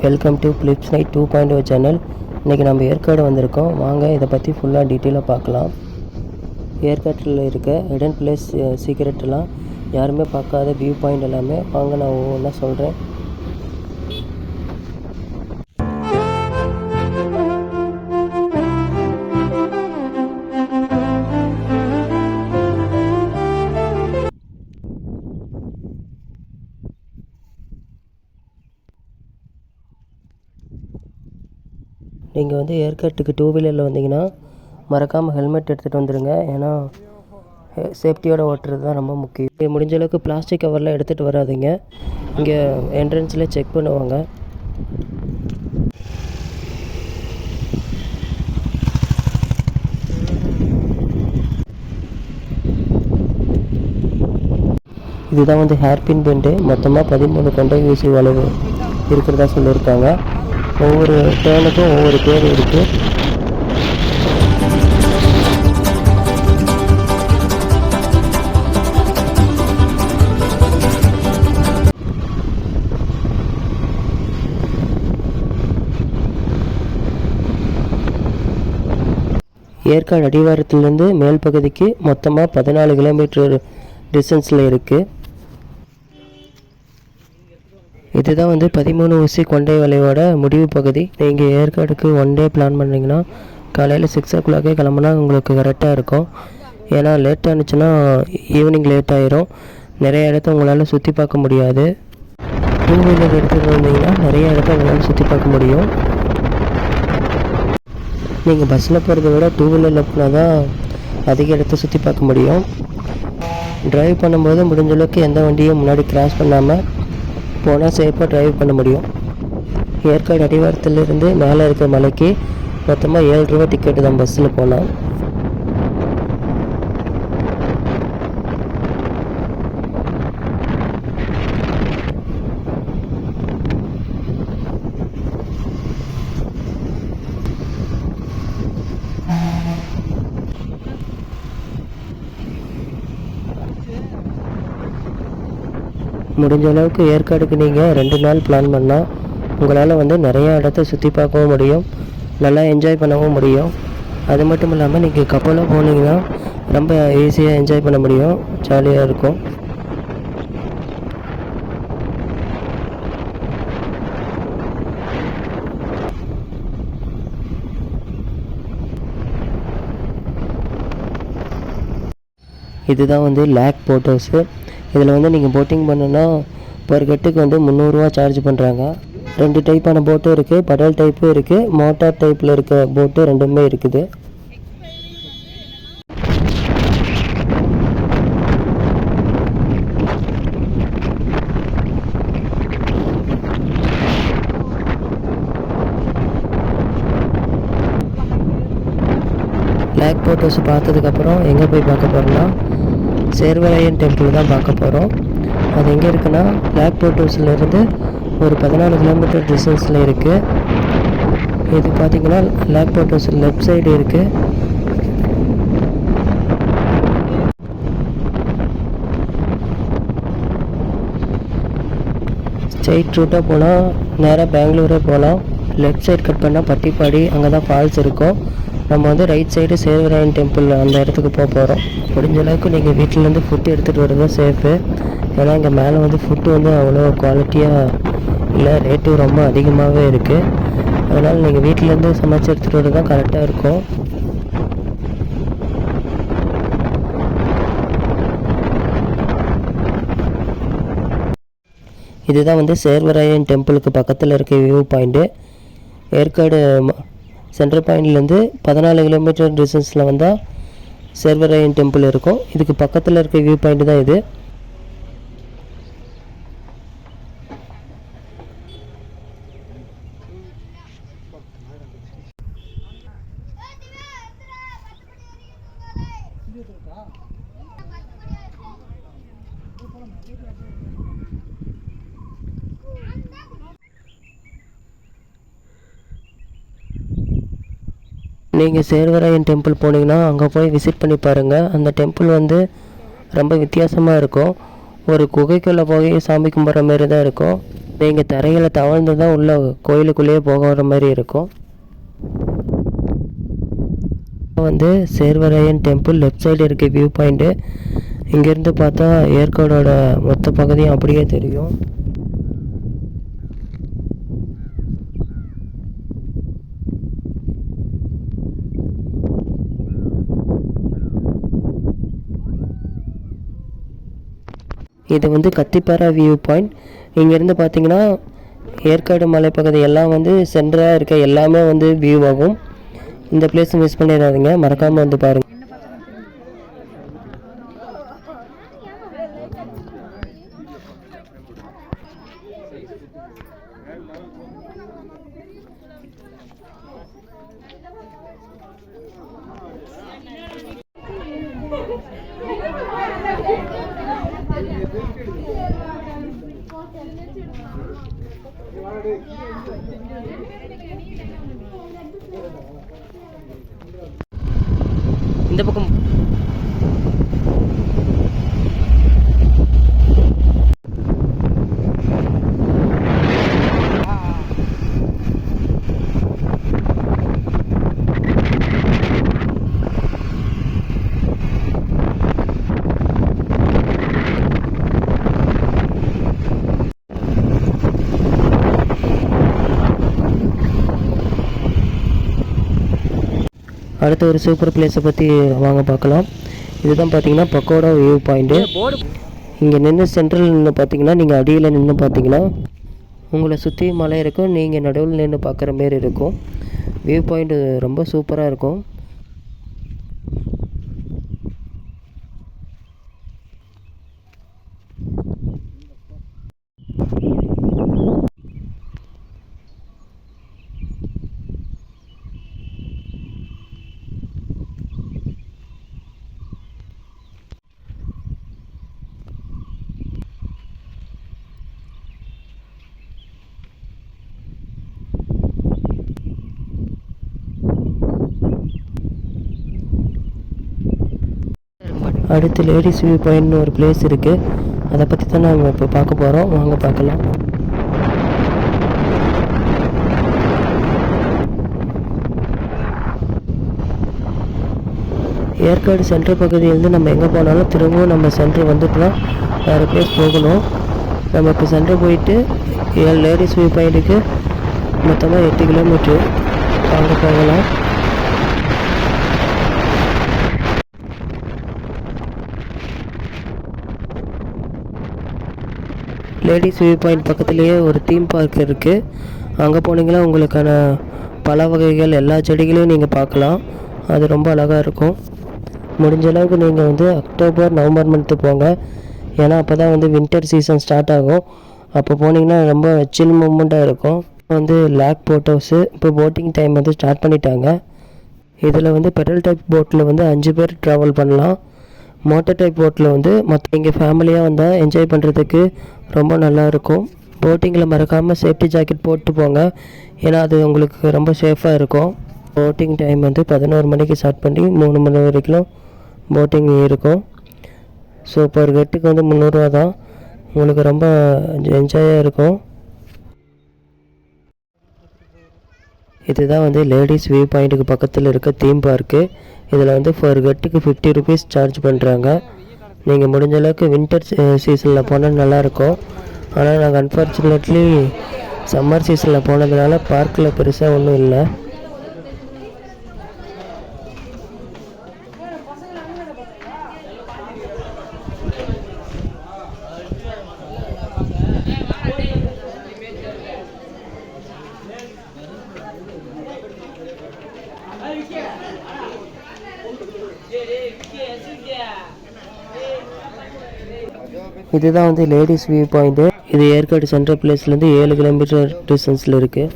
Welcome to Philips night 2.0 channel. இன்றைக்கி நம்ம ஏற்காடு வந்திருக்கோம். வாங்க இதை பற்றி ஃபுல்லாக டீட்டெயிலாக பார்க்கலாம். ஏற்காட்டில் இருக்க ஹிடன் பிளேஸ் சீக்ரெட்லாம் யாருமே பார்க்காத வியூ பாயிண்ட் எல்லாமே வாங்க நான் ஒவ்வொன்றா சொல்கிறேன். நீங்கள் வந்து ஏற்காட்டுக்கு 2 வீலரில் வந்தீங்கன்னா மறக்காமல் ஹெல்மெட் எடுத்துகிட்டு வந்துடுங்க. ஏன்னா சேஃப்டியோடு ஓட்டுறது தான் ரொம்ப முக்கியம். முடிஞ்ச அளவுக்கு பிளாஸ்டிக் கவர்லாம் எடுத்துகிட்டு வராதிங்க. இங்கே என்ட்ரன்ஸில் செக் பண்ணுவாங்க. இதுதான் வந்து ஹேர்பின் பெண்டு. மொத்தமாக 13 கொண்டை ஊசி வளைவு இருக்கிறதா சொல்லியிருக்காங்க. ஒவ்வொரு டேர்னுக்கும் ஒவ்வொரு பேர் இருக்குது. ஏற்காடு அடிவாரத்திலேருந்து மேல் பகுதிக்கு மொத்தமாக 14 கிலோமீட்டர் டிஸ்டன்ஸில் இருக்குது. இதுதான் வந்து 13 ஊசி கொண்டை வளைவோட முடிவு பகுதி. நீங்கள் ஏற்காடுக்கு 1 டே பிளான் பண்ணிங்கன்னா காலையில் 6 o'clock கிளம்புனா உங்களுக்கு கரெக்டாக இருக்கும். ஏன்னா லேட் ஆனிச்சுன்னா ஈவினிங் லேட் ஆயிரும். நிறைய இடத்த உங்களால் சுற்றி பார்க்க முடியாது. 2 வீலர் எடுத்துகிட்டு வந்தீங்கன்னா நிறைய இடத்த உங்களால் சுற்றி பார்க்க முடியும். நீங்கள் பஸ்ஸில் போகிறத விட 2 வீலரில் போனால் தான் அதிக இடத்த சுற்றி பார்க்க முடியும். ட்ரைவ் பண்ணும்போது முடிஞ்ச அளவுக்கு எந்த வண்டியும் முன்னாடி கிராஸ் பண்ணாமல் போனால் சேஃபாக ட்ரைவ் பண்ண முடியும். ஏற்காடு அடிவாரத்திலிருந்து மேலே இருக்கிற மலைக்கு மொத்தமாக 7 ரூபா டிக்கெட்டு தான் பஸ்ஸில் போனால். முடிஞ்ச அளவுக்கு ஏற்காடுக்கு நீங்கள் 2 நாள் பிளான் பண்ணால் உங்களால் வந்து நிறையா இடத்த சுற்றி பார்க்கவும் முடியும், நல்லா என்ஜாய் பண்ணவும் முடியும். அது மட்டும் இல்லாமல் நீங்கள் கப்பலில் போனீங்கன்னா ரொம்ப ஈஸியாக என்ஜாய் பண்ண முடியும், ஜாலியாக இருக்கும். இதுதான் வந்து லேக் போட் ஹவுஸு. இதில் வந்து நீங்கள் போட்டிங் பண்ணுன்னா பர் கெட்டுக்கு வந்து 300 ரூபா சார்ஜ் பண்ணுறாங்க. 2 டைப்பான போட்டும் இருக்குது, படல் டைப்பும் இருக்குது, மோட்டார் டைப்பில் இருக்க போட்டு ரெண்டுமே இருக்குது. லேக் போட் ஹவுஸ் பார்த்ததுக்கப்புறம் எங்கே போய் பார்க்க போகிறோம்னா சேர்வராயன் டெம்பிள் தான் பார்க்க போகிறோம். அது எங்கே இருக்குன்னா லேக் போட் ஹவுஸ்லேருந்து ஒரு 14 கிலோமீட்டர் டிஸ்டன்ஸில் இருக்குது. இது பார்த்திங்கன்னா lake boat house left side இருக்குது. ஸ்ட்ரெயிட் ரூட்டாக போனால் நேராக பெங்களூரே போகலாம். லெஃப்ட் சைடு கட் பண்ணால் பட்டிப்பாடி, அங்கே தான் ஃபால்ஸ் இருக்கும். நம்ம வந்து ரைட் சைடு சேர்வராயன் டெம்பிள் அந்த இடத்துக்கு போகிறோம். முடிஞ்ச அளவுக்கு நீங்கள் வீட்டிலேருந்து ஃபுட்டு எடுத்துகிட்டு வரது தான் சேஃபு. ஏன்னா இங்கே மேலே வந்து ஃபுட்டு வந்து அவ்வளோ குவாலிட்டியாக இல்லை, ரேட்டு ரொம்ப அதிகமாகவே இருக்குது. அதனால் நீங்கள் வீட்டிலேருந்து சமைச்சு எடுத்துகிட்டு வரது தான் கரெக்டாக இருக்கும். இதுதான் வந்து சேர்வராயன் டெம்பிளுக்கு பக்கத்தில் இருக்க வியூ பாயிண்ட்டு. ஏற்காடு சென்ட்ரல் பாயிண்ட்லேருந்து 14 கிலோமீட்டர் டிஸ்டன்ஸில் வந்தால் சேர்வராயன் டெம்பிள் இருக்கும். இதுக்கு பக்கத்தில் இருக்க வியூ பாயிண்ட் தான் இது. நீங்கள் சேர்வராயன் டெம்பிள் போனீங்கன்னா அங்கே போய் விசிட் பண்ணி பாருங்கள். அந்த டெம்பிள் வந்து ரொம்ப வித்தியாசமாக இருக்கும். ஒரு குகைக்குள்ளே போய் சாமி கும்பிட்ற மாதிரி தான் இருக்கும். நீங்கள் தரையில் தவழ்ந்து தான் உள்ள கோயிலுக்குள்ளேயே போகிற மாதிரி இருக்கும். வந்து சேர்வராயன் டெம்பிள் லெஃப்ட் சைடு இருக்குது வியூ பாயிண்ட்டு. இங்கேருந்து பார்த்தா ஏற்காடோட மொத்த பகுதியும் அப்படியே தெரியும். இது வந்து கத்திப்பாரா வியூ பாயிண்ட். இங்கேருந்து பார்த்தீங்கன்னா ஏற்காடு மலைப்பகுதி எல்லாம் வந்து சென்டராக இருக்க எல்லாமே வந்து வியூ ஆகும். இந்த பிளேஸை மிஸ் பண்ணிடாதீங்க, மறக்காமல் வந்து பாருங்கள். இந்த பக்கம் அடுத்த ஒரு சூப்பர் பிளேஸை பற்றி வாங்க பார்க்கலாம். இதுதான் பார்த்தீங்கன்னா பக்கோடா வியூ பாயிண்ட்டு. இங்கே நின்று சென்ட்ரல் நின்று பார்த்தீங்கன்னா நீங்கள் அடியில் நின்று பார்த்தீங்கன்னா உங்களை சுற்றி மலை இருக்கும், நீங்கள் நடுவில் நின்று பார்க்குற மாரி இருக்கும். வியூ பாயிண்ட் ரொம்ப சூப்பராக இருக்கும். அடுத்து லேடிஸ் வியூ பாயிண்ட்னு ஒரு பிளேஸ் இருக்குது. அதை பற்றி தான் நாங்கள் இப்போ பார்க்க போகிறோம். வாங்க பார்க்கலாம். ஏற்காடு சென்ட்ரல் பகுதியிலேருந்து நம்ம எங்கே போனாலும் திரும்பவும் நம்ம சென்ட்ரு வந்துட்டு தான் வேறு பிளேஸ் போகணும். நம்ம இப்போ சென்ட்ரு போயிட்டு லேடிஸ் வியூ பாயிண்ட்டுக்கு மொத்தமாக 8 கிலோமீட்ரு அங்கே போகலாம். லேடிஸ் வியூ பாயிண்ட் பக்கத்துலேயே ஒரு தீம் பார்க் இருக்குது. அங்கே போனீங்கன்னா உங்களுக்கான பல வகைகள் எல்லா செடிகளையும் நீங்கள் பார்க்கலாம். அது ரொம்ப அழகாக இருக்கும். முடிஞ்ச அளவுக்கு நீங்கள் வந்து அக்டோபர் நவம்பர் மந்த்து போங்க. ஏன்னா அப்போ தான் வந்து வின்டர் சீசன் ஸ்டார்ட் ஆகும். அப்போ போனீங்கன்னா ரொம்ப சில் மூமெண்ட்டாக இருக்கும். வந்து லேக் போட் ஹவுஸு இப்போ போட்டிங் டைம் வந்து ஸ்டார்ட் பண்ணிட்டாங்க. இதில் வந்து பெடல் டைப் போட்டில் வந்து 5 பேர் ட்ராவல் பண்ணலாம். மோட்டர் டைப் போட்டில் வந்து இங்கே ஃபேமிலியாக வந்தால் என்ஜாய் பண்ணுறதுக்கு ரொம்ப நல்லாயிருக்கும். போட்டிங்கில் மறக்காமல் சேஃப்டி ஜாக்கெட் போட்டு போங்க, ஏன்னா அது உங்களுக்கு ரொம்ப சேஃபாக இருக்கும். போட்டிங் டைம் வந்து 11 மணிக்கு ஸ்டார்ட் பண்ணி 3 மணி வரைக்கும் போட்டிங் இருக்கும். ஸோ பர் கெட்டுக்கு வந்து 300 ரூபா தான். உங்களுக்கு ரொம்ப என்ஜாயாக இருக்கும். இதுதான் வந்து லேடிஸ் வியூ பாயிண்ட்டுக்கு பக்கத்தில் இருக்க தீம் பார்க்கு. இதில் வந்து பர் கெட்டுக்கு 50 ருபீஸ் சார்ஜ் பண்ணுறாங்க. நீங்கள் முடிஞ்ச அளவுக்கு வின்டர் சீசனில் போனால் நல்லாயிருக்கும். ஆனால் நாங்கள் அன்ஃபார்ச்சுனேட்லி சம்மர் சீசனில் போனதுனால பார்க்கில் பெருசாக ஒன்றும் இல்லை. இதுதான் வந்து லேடிஸ் வியூ பாயிண்ட்டு. இது ஏற்காடு சென்ட்ரல் பிளேஸ்லேருந்து 7 கிலோமீட்டர் டிஸ்டன்ஸில் இருக்குது.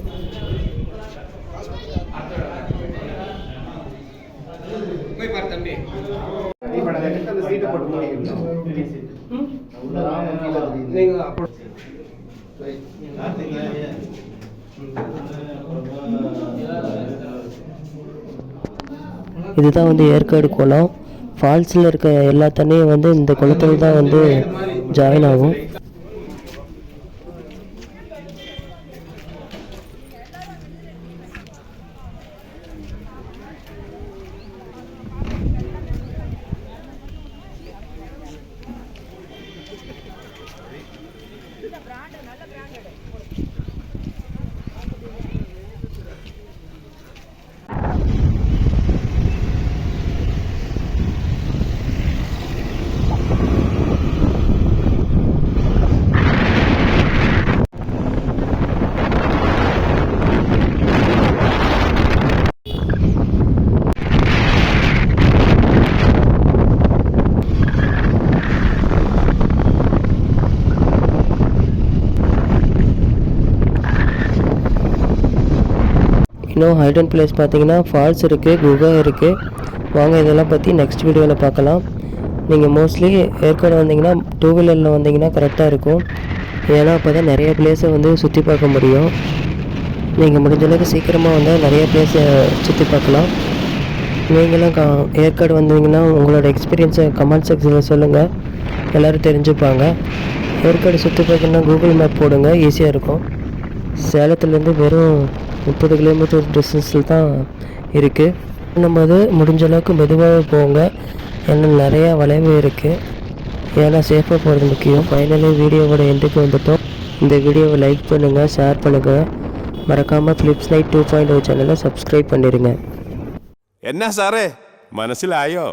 இதுதான் வந்து ஏற்காடு குளம். ஃபால்ஸில் இருக்க எல்லா தண்ணியும் வந்து இந்த குளத்தில் தான் வந்து ஜாயின் ஆகும். இன்னும் ஹைடன் பிளேஸ் பார்த்தீங்கன்னா ஃபால்ஸ் இருக்குது, குகை இருக்குது. வாங்க இதெல்லாம் பற்றி நெக்ஸ்ட் வீடியோவில் பார்க்கலாம். நீங்கள் மோஸ்ட்லி ஏற்காடு வந்தீங்கன்னா 2 வீலரில் வந்தீங்கன்னா கரெக்டாக இருக்கும். ஏன்னா அப்போ தான் நிறைய பிளேஸை வந்து சுற்றி பார்க்க முடியும். நீங்கள் முடிஞ்ச அளவுக்கு சீக்கிரமாக வந்தால் நிறைய பிளேஸை சுற்றி பார்க்கலாம். நீங்களும் ஏற்காடு வந்தீங்கன்னா உங்களோட எக்ஸ்பீரியன்ஸை கமெண்ட் செக்ஷனில் சொல்லுங்கள், எல்லோரும் தெரிஞ்சுப்பாங்க. ஏற்காடு சுற்றி பார்க்கணுன்னா கூகுள் மேப் போடுங்க, ஈஸியாக இருக்கும். சேலத்துலேருந்து வெறும் 30 கிலோமீட்டர் டிஸ்டன்ஸில் தான் இருக்குது. பண்ணும்போது முடிஞ்ச அளவுக்கு மெதுவாக போங்க, ஏன்னா நிறையா வளைவு இருக்குது. ஏன்னா சேஃபாக போகிறது முக்கியம். ஃபைனலி வீடியோவோட எண்டுக்கு வந்துட்டோம். இந்த வீடியோவை லைக் பண்ணுங்கள், ஷேர் பண்ணுங்கள். மறக்காமல் ஃபிலிப்ஸ் நைட் 2.0 சேனலை சப்ஸ்கிரைப் பண்ணிடுங்க. என்ன சாரே, മനസ്സിലായോ?